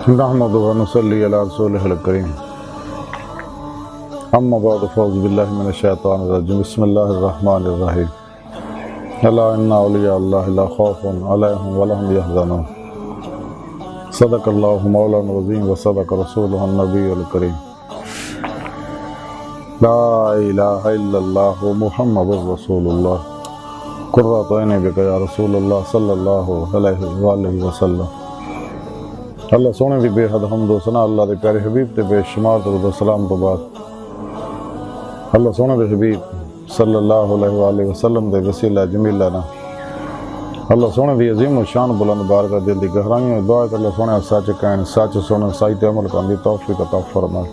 نحمدہ و نصلی علی رسولہ الکریم اما بعد فاعوذ باللہ من الشیطان الرجیم بسم اللہ الرحمن الرحیم الا ان اولیاء اللہ لا خوف علیہم ولا هم یحزنون صدق اللہ مولانا العظیم و صدق رسولہ النبی الکریم لا الہ الا اللہ محمد رسول اللہ قرۃ عین بک یا رسول اللہ صلی اللہ علیہ وآلہ وسلم۔ اللہ سونے دی بے حد حمد و ثنا اللہ دے پیارے حبیب تے بے شمار درود و سلام تو بعد اللہ سونے دے حبیب صلی اللہ علیہ وآلہ وسلم دے وسیلہ جمیلہ نا اللہ سونے دی عظیم و شان بلند بارگاہ دل دی گہرائیوں دعا کہ اللہ سونے سچ کہن سچ سونے سائت عمل کرن دی توفیق عطا فرمائے،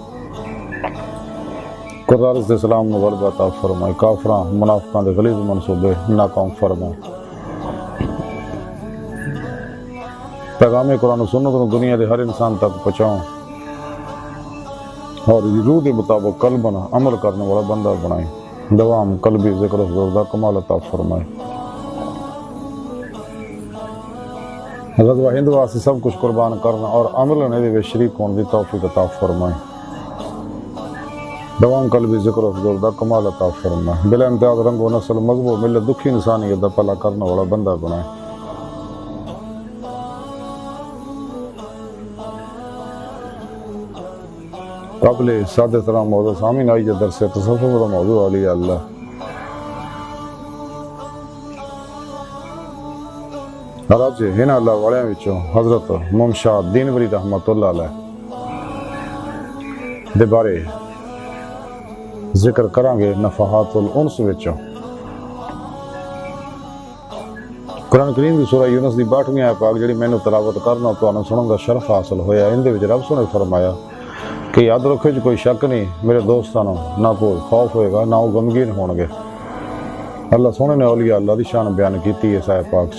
قرآن دے سلام نو غلبہ عطا فرمائے، کافراں منافقاں دے غلیظ منصوبے ناکام فرمائے۔ پیغام قرآن و سنت کو دنیا دے ہر انسان تک پہنچاؤں اور روح کے مطابق قلباً عمل کرنے والا بندہ بنائیں، دوام قلبی ذکر و حضور دا کمال عطا فرمائے۔ غزوہ ہند واسطے سب کچھ قربان کرنا اور عمل نے دے شریک ہونے دی توفیق عطا فرمائے، دوام قلبی ذکر و حضور دا کمال عطا فرمائے، بلا امتیاز رنگ و نسل مذہب و ملت دکھی انسانیت دا پلا کرنے والا بندہ بنائے۔ قبل سادہ طرح موضوع سامین آئی درس تصوف دا موضوع علیہ اللہ۔ آج ہن اللہ والیاں وچوں حضرت ممشاد دینوری رحمتہ اللہ علیہ دے بارے ذکر کریں گے نفحات الانس وچوں۔ قرآن کریم دی سورہ یونس دی 62ویں آیت پاک جڑی مینوں تلاوت کرنا تانوں سنن دا شرف حاصل ہویا، ان دے وچ رب سونے فرمایا کہ یاد رکھو جو کوئی شک نہیں میرے دوستانوں نہ کوئی خوف ہوئے گا نہ وہ غمگین ہون گے۔ اللہ سونے نے اولیاء اللہ دی شان بیان کیتی ہے آیت پاک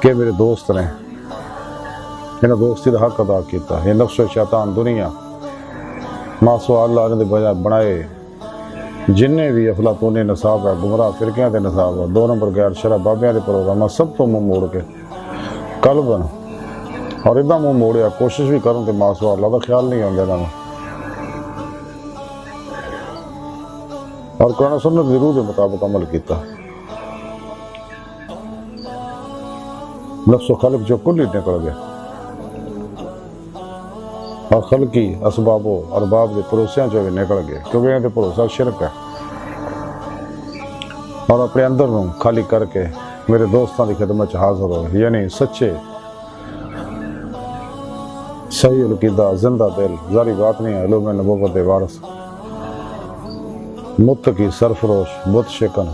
کہ میرے دوست نے انہاں دوستی دا حق ادا کیتا ہے، نفس و شیطان دنیا ماسوا اللہ نے بجائے بنائے جننے بھی افلاطونی نصاب ہے گمراہ فرقیاں دے نصاب ہے، 2 نمبر غیر شرع بابیاں دے پروگرام سب تو منہ موڑ کے قلباً اور ادھا منہ موڑیا کوشش بھی کروں کہ ماسوا اللہ دا خیال نہیں ہوندے نا اور قرآن سنت دی روح دے مطابق عمل کیتا، نفس و خلق جو کل ہی نکل گیا اور خلقی اسباب و ارباب دے پروسیاں جو بھی نکل گئے کیونکہ انہیں دے پروسہ شرک ہے، اور اپنے اندر نوں خالی کر کے میرے دوستان دی خدمت حاضر ہوئے، یعنی سچے صحیح العقیدہ زندہ دل ظاہری بات نہیں ہے علوم نبوت دے وارث متقی سرفروش بت شکن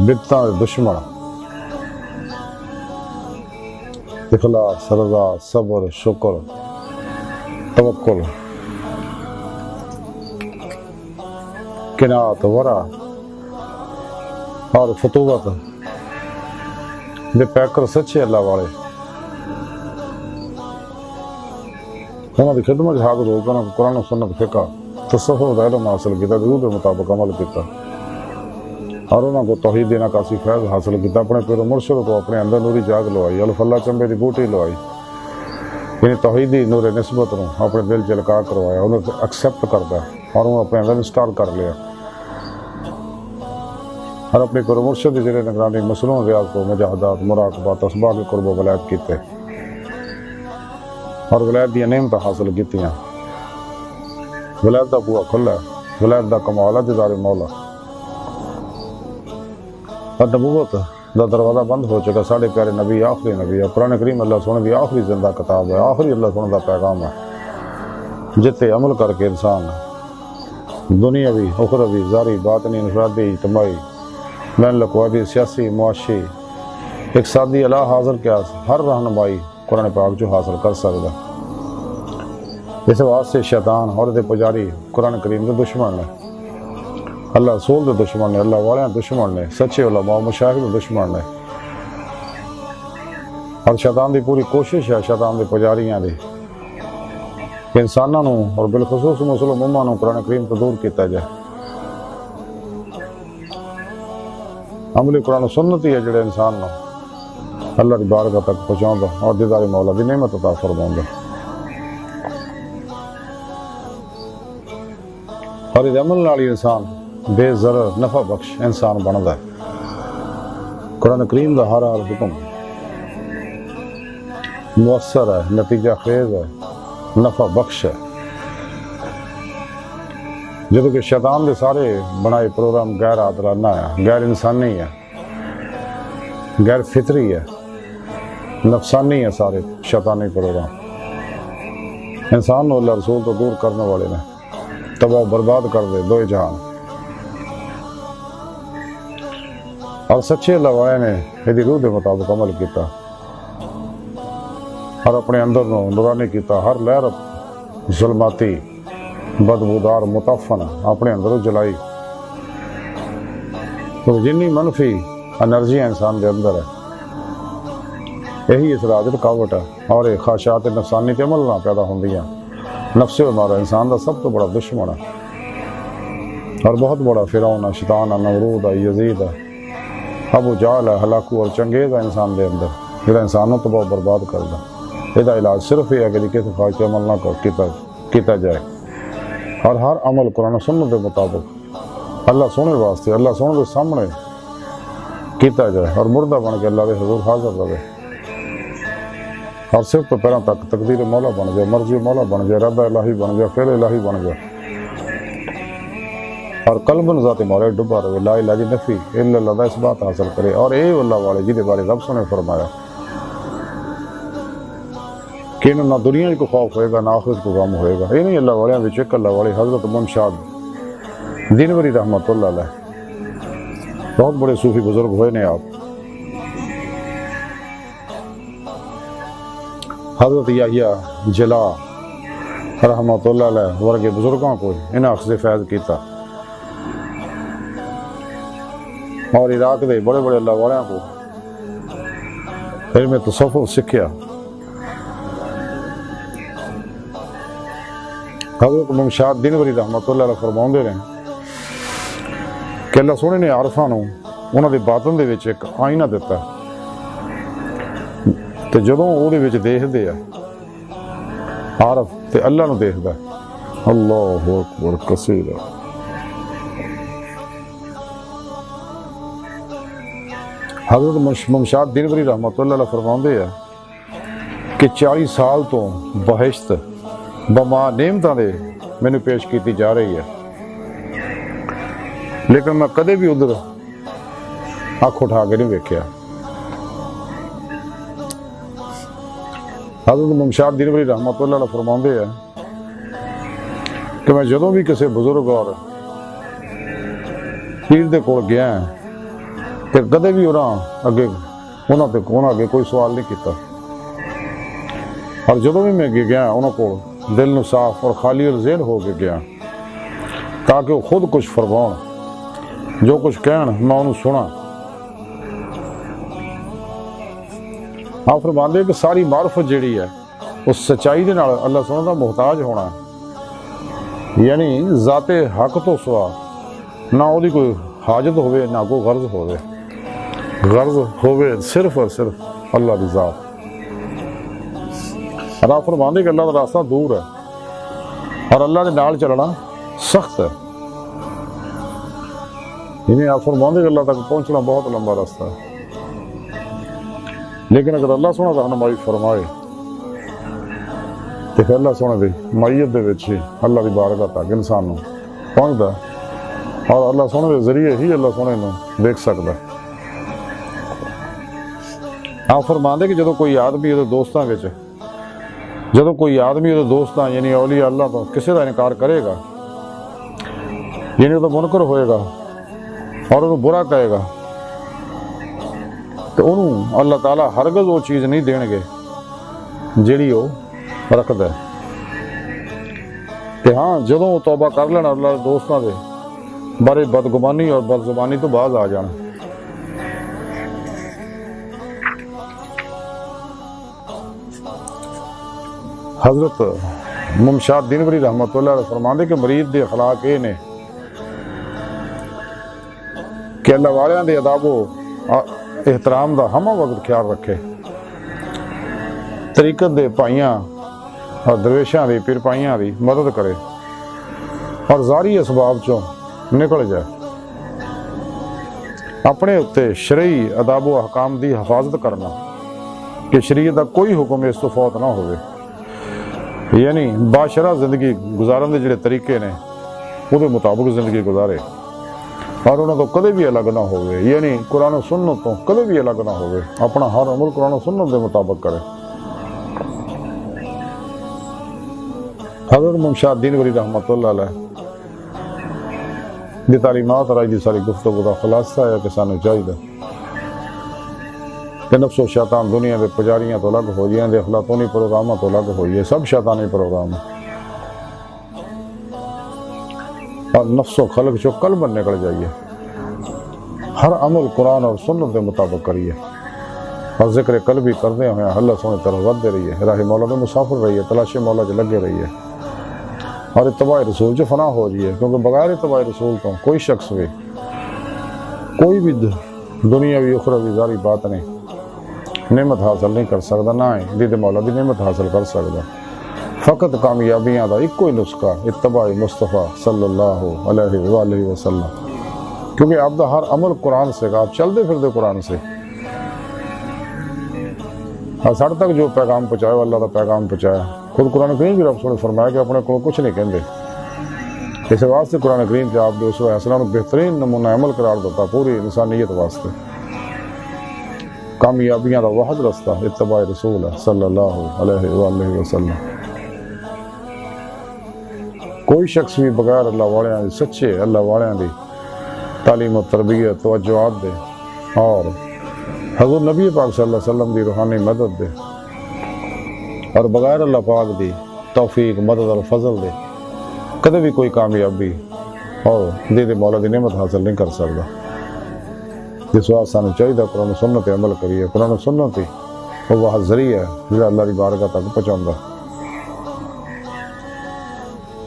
بدعتاں دے دشمن اخلاص رضا صبر شکر توکل قناعت ورع اور فتوت دے پیکر سچے اللہ والے انہوں نے خدمت حاضر ہو کر قرآن و سنت فقہ تصوف دا علم حاصل کیتا، روح کے مطابق عمل کیتا اور انہوں کو توحید دینا کاسی فیض حاصل کیتا، اپنے پیر مرشد کو اپنے اندر نوری جاگ لوائی، الف اللہ چمبے دی بوٹی لوائی، یعنی توحیدی نور نسبت نو اپنے دل چلکا کروایا، انہوں نے ایکسیپٹ کرتا اور انہوں اپنے اندر انسٹال کر لیا اور اپنے پیر مرشد دی زیر نگرانی مسلون ریاض کو مجاہدات مراقبات اسباب قرب و ولایت کیتے اور ولایت دیا نعمت حاصل کیتیاں، ولایت دا بوا کھلا ہے، ولایت دا کمال ہے دیدار مولا، اور نبوت دا دروازہ بند ہو چکا، ساڑھے پیارے نبی آخری نبی ہے، قرآن کریم اللہ سونے دی آخری زندہ کتاب ہے، آخری اللہ سونے دا پیغام ہے جتے عمل کر کے انسان دنیاوی اخروی ظاہری باطنی انفرادی اجتماعی بین الاقوامی سیاسی معاشی اقتصادی اللہ حاضر کیا ہر رہنمائی قرآن پاک جو حاصل کر سکتا، اس واسطے شیطان اور دے پجاری قرآن کریم دے دشمن نے، اللہ رسول دے دشمن نے، اللہ والیاں دشمن نے، سچے علماء مشاہد دے دشمن نے، اور شیطان دی پوری کوشش ہے شیطان دے پجاریاں دی کہ انساناں نوں اور بالخصوص مسلم امہ نوں قرآن کریم تو دور کیتا جائے۔ عملی قرآن و سنت ہی ہے جڑے انسان نوں اللہ کی بارگاہ تک پہنچاؤں اور دیدار مولا دی نعمت عطا فرماؤں اور اس عمل نال انسان بے ضرر نفع بخش انسان بنتا ہے۔ قرآن کریم کا ہر حکم مؤثر ہے، نتیجہ خیز ہے، نفع بخش ہے، جدو کہ شیطان دے سارے بنائے پروگرام غیر عادلانہ ہے، غیر انسانی ہے، غیر فطری ہے، نفسانی ہے، سارے شیطانی پروگرام انسان کو اللہ رسول تو دور کرنے والے نے، تباہ برباد کر دے دو جہان۔ اور سچے اللہ والے نے یہ روح دے مطابق عمل کیتا اور اپنے اندر نورانی کیتا، ہر لہر ظلماتی بدبودار متعفن اپنے اندر جلائی۔ تو جنی منفی انرجی انسان دے اندر ہے، یہی اس راج رکاوٹ ہے، اور یہ خواہشات نفسانی تے عمل نہ پیدا ہوندیاں۔ نفس ہمارا انسان دا سب تو بڑا دشمن ہے اور بہت بڑا فرعون ہے، شیطان ہے، نمرود ہے، یزید ہے، ابو جہل ہے، ہلاکو اور چنگیز ہے انسان دے اندر، جہاں انسانوں تو بہت برباد کردا۔ یہ علاج صرف یہ ہے کہ کسی خواہش عمل نہ کیتا جائے، اور ہر عمل قرآن و سنت کے مطابق اللہ سونے واسطے، اللہ سونے کے سامنے کیتا جائے، اور مردہ بن کے اللہ کے حضور حاضر رہے، اور صرف تو پہلے تک تقدیر مولا بن جائے، مرضی مولا بن جائے، ارادہ الہی بن جائے، فعل الہی بن جائے، اور قلب ذات مولا ڈبا رہے، لا الہ دی نفی الا اللہ دا اس بات حاصل کرے۔ اور اے اللہ والے جہدے بارے رب نے فرمایا کہ نہ دنیا کو خوف ہوئے گا نہ آخرت کو غم ہوئے گا۔ یہ نہیں اللہ والے وچ ایک اللہ والے حضرت ممشاد دینوری رحمتہ اللہ علیہ، بہت بڑے صوفی بزرگ ہوئے نے آپ۔ حضرت علیہ جلا رحمتہ اللہ علیہ ورگے بزرگوں کو انہاں اخذ فیض کیتا، اور عراق دے بڑے بڑے اللہ والوں کو علم تصوف سکھیا۔ حضرت ممشاد دینوری رحمتہ اللہ علیہ فرماؤندے رہے کہ اللہ سونے نے عارفاں نوں انہاں دے باطن دے وچ ایک آئینہ دیتا ہے، تے جدوں او دے وچ دیکھدے آ عارف تے اللہ نوں دیکھدا ہے۔ اللہ اکبر کثیرا۔ حضرت ممشاد دینوری رحمتہ اللہ علیہ فرماؤندے ہیں کہ 40 سال تو بہشت بما نعمتاں دے مینوں پیش کیتی جا رہی ہے، لیکن میں کدے بھی ادھر اکھ اٹھا کے نہیں ویکھیا۔ حضرت ممشاد دینوری رحمتہ اللہ علیہ فرماؤندے ہیں کہ میں جدوں بھی کسی بزرگ اور پیر دے کول گیا ہاں کہ کدے بھی انہاں اگے کوئی سوال نہیں کیتا، اور جدوں بھی میں گیا انہاں کول دل نو صاف اور خالی اور ذہن ہو کے گیا، تاکہ وہ خود کچھ فرماؤں، جو کچھ کہن میں انہوں سنا۔ آپ فرماندے ہیں کہ ساری معرفت جیڑی ہے اس سچائی دے نال اللہ سبحانہ دا محتاج ہونا ہے، یعنی ذات حق تو سوا نہ وہ کوئی حاجت ہوئے نہ کوئی غرض ہوئے، غرض ہوئے صرف اور صرف اللہ دی ذات۔ اور آپ فرماندے کہ اللہ کا راستہ دور ہے اور اللہ دے نال چلنا سخت ہے، یعنی آپ فرماندے کہ اللہ تک پہنچنا بہت لمبا راستہ ہے، لیکن اگر اللہ سونا رہنمائی فرمائے تو پھر اللہ سونے دی معیت دے وچ ہی اللہ دی بارگاہ تک انسان نوں پہنچدا ہے، اور اللہ سونے دے ذریعے ہی اللہ سونے نوں دیکھ سکدا ہے۔ آپ فرماندے کہ جدوں کوئی آدمی وہ دوستاں وچ جدوں کوئی آدمی وہ دوستاں یعنی اولیاء اللہ تو کسی کا انکار کرے گا، یعنی وہ منکر ہوئے گا اور انہوں برا کہے گا، تو انہوں اللہ تعالیٰ ہرگز وہ چیز نہیں دین گے جیڑی وہ رکھدا ہے۔ کہ ہاں جدوں وہ توبہ کر لینا اللہ کے دوستاں دے بارے بدگمانی اور بدزبانی تو باز آ جانا۔ حضرت ممشاد دینوری رحمتہ اللہ علیہ فرماندے کہ مرید دے اخلاق یہ نے کہ اللہ والیاں دے اداب و احترام دا ہمہ وقت خیال رکھے، طریقت دے پائیاں اور درویشاں دی پیر پائیاں دی مدد کرے اور ظاہری اسباب چوں نکل جائے، اپنے اتے شرعی آداب و احکام دی حفاظت کرنا کہ شریعت دا کوئی حکم اس تو فوت نہ ہوئے، یعنی باشرہ زندگی گزارن دے جڑے طریقے نے وہ دے مطابق زندگی گزارے اور انہوں تو کدے بھی الگ نہ ہوئے، یعنی قرآن و سنت تو کدے بھی الگ نہ ہوئے، اپنا ہر عمل قرآن و سنت دے مطابق کرے۔ حضرت ممشاد دینوری رحمتہ اللہ علیہ دی تعلیمات اور دی ساری گفتگو دا خلاصہ ہے کہ سانو چاہیے کہ نفس و شیطان دنیا دے پجاریاں تو الگ ہو جائیں، دے اخلاطونی پروگراموں تو الگ ہو جائے، سب شیطانی پروگرام ہے اور نفس و خلق چو قلب نکل جائیے، ہر عمل قرآن اور سنت دے مطابق کریے اور ذکر قلبی کردے ہوئے اللہ سونے طرف ود دے رہیے، راہ مولا میں مسافر رہیے، تلاش مولا جو لگے رہیے اور اتباع رسول جو فنا ہو جائیے، کیونکہ بغیر اتباع رسول تو کوئی شخص بھی کوئی بھی دنیاوی اخروی ظاہری بات نہیں نعمت حاصل نہیں کر سکتا، نہ ہی دید مولا دی نعمت حاصل کر سکتا۔ فقط کامیابیاں دا ایک کوئی نسخہ اتباع مصطفیٰ صلی اللہ علیہ وآلہ وسلم، کیونکہ آپ دا ہر عمل قرآن سے آپ چل دے پھر دے قرآن سے، ساڑھ تک جو پیغام پہنچایا اللہ دا پیغام پہنچایا، خود قرآن کریم بھی رب نے فرمایا کہ اپنے کو کچھ نہیں کہندے، اس واسطے قرآن کریم سے آپ نے اسوہ حسنہ بہترین نمونہ عمل قرار دیتا پوری انسانیت واسطے۔ کامیابیاں دا واحد رستہ اتباع رسول ہے صلی اللہ علیہ وآلہ وسلم۔ کوئی شخص بھی بغیر اللہ والیاں دی سچے اللہ والیاں دی تعلیم و تربیت توجہات دے اور حضور نبی پاک صلی اللہ علیہ وسلم دی روحانی مدد دے اور بغیر اللہ پاک دی توفیق مدد اور فضل دے کدے بھی کوئی کامیابی اور دید مولا دی نعمت حاصل نہیں کر سکتا۔ جس واسطے سانو چاہیے قرآن و سنت پہ عمل کریے، قرآن و سنت ہی وہ واحد ذریعہ ہے جو اللہ دی بارگاہ تک پہنچاؤں۔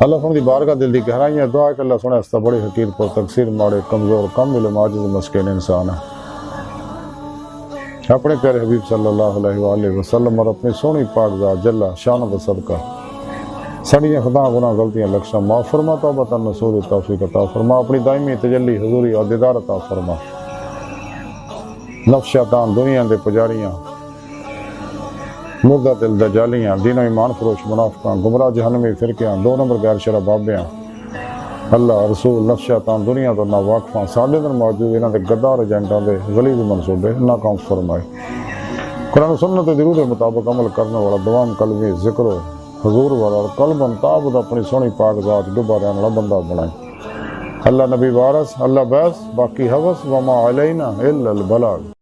اللہ سن دی بارگاہ دل دی گہرائیاں دعا کہ اللہ سنے استا بڑی حقیر پر تقصیر ماڑے کمزور کم علم عاجز مسکین انسان ہے، اپنے پیارے حبیب صلی اللہ علیہ وآلہ وسلم اور اپنی سونی پاک ذات جل شان و صدقہ سڑیاں خطا گناہ غلطیاں لکشاں معاف فرما، توبۃ نصوح توفیق عطا فرما، اپنی دائمی تجلی حضوری اور دیدار عطا فرما۔ نفس شیطان دنیا دے پجاریاں مردہ دل دجالیاں دین و ایمان فروش منافقاں گمراہ جہنمی فرقیاں دو نمبر غیر شرع بابیاں اللہ رسول نفس شیطان دنیا تو نہ واقفاں ساڈے اندر موجود انہاں دے غدار ایجنٹاں دے غلیظ منصوبے ناکام فرمائے۔ قرآن و سنت دے درود مطابق عمل کرنے والا دوام قلبی ذکر و حضور والا اور قلب انتابد اپنی سونی پاک ذات ڈبا رہنے والا بندہ بنائے۔ اللہ نبی وارث اللہ بیس باقی حوث وما علینا الا البلاغ۔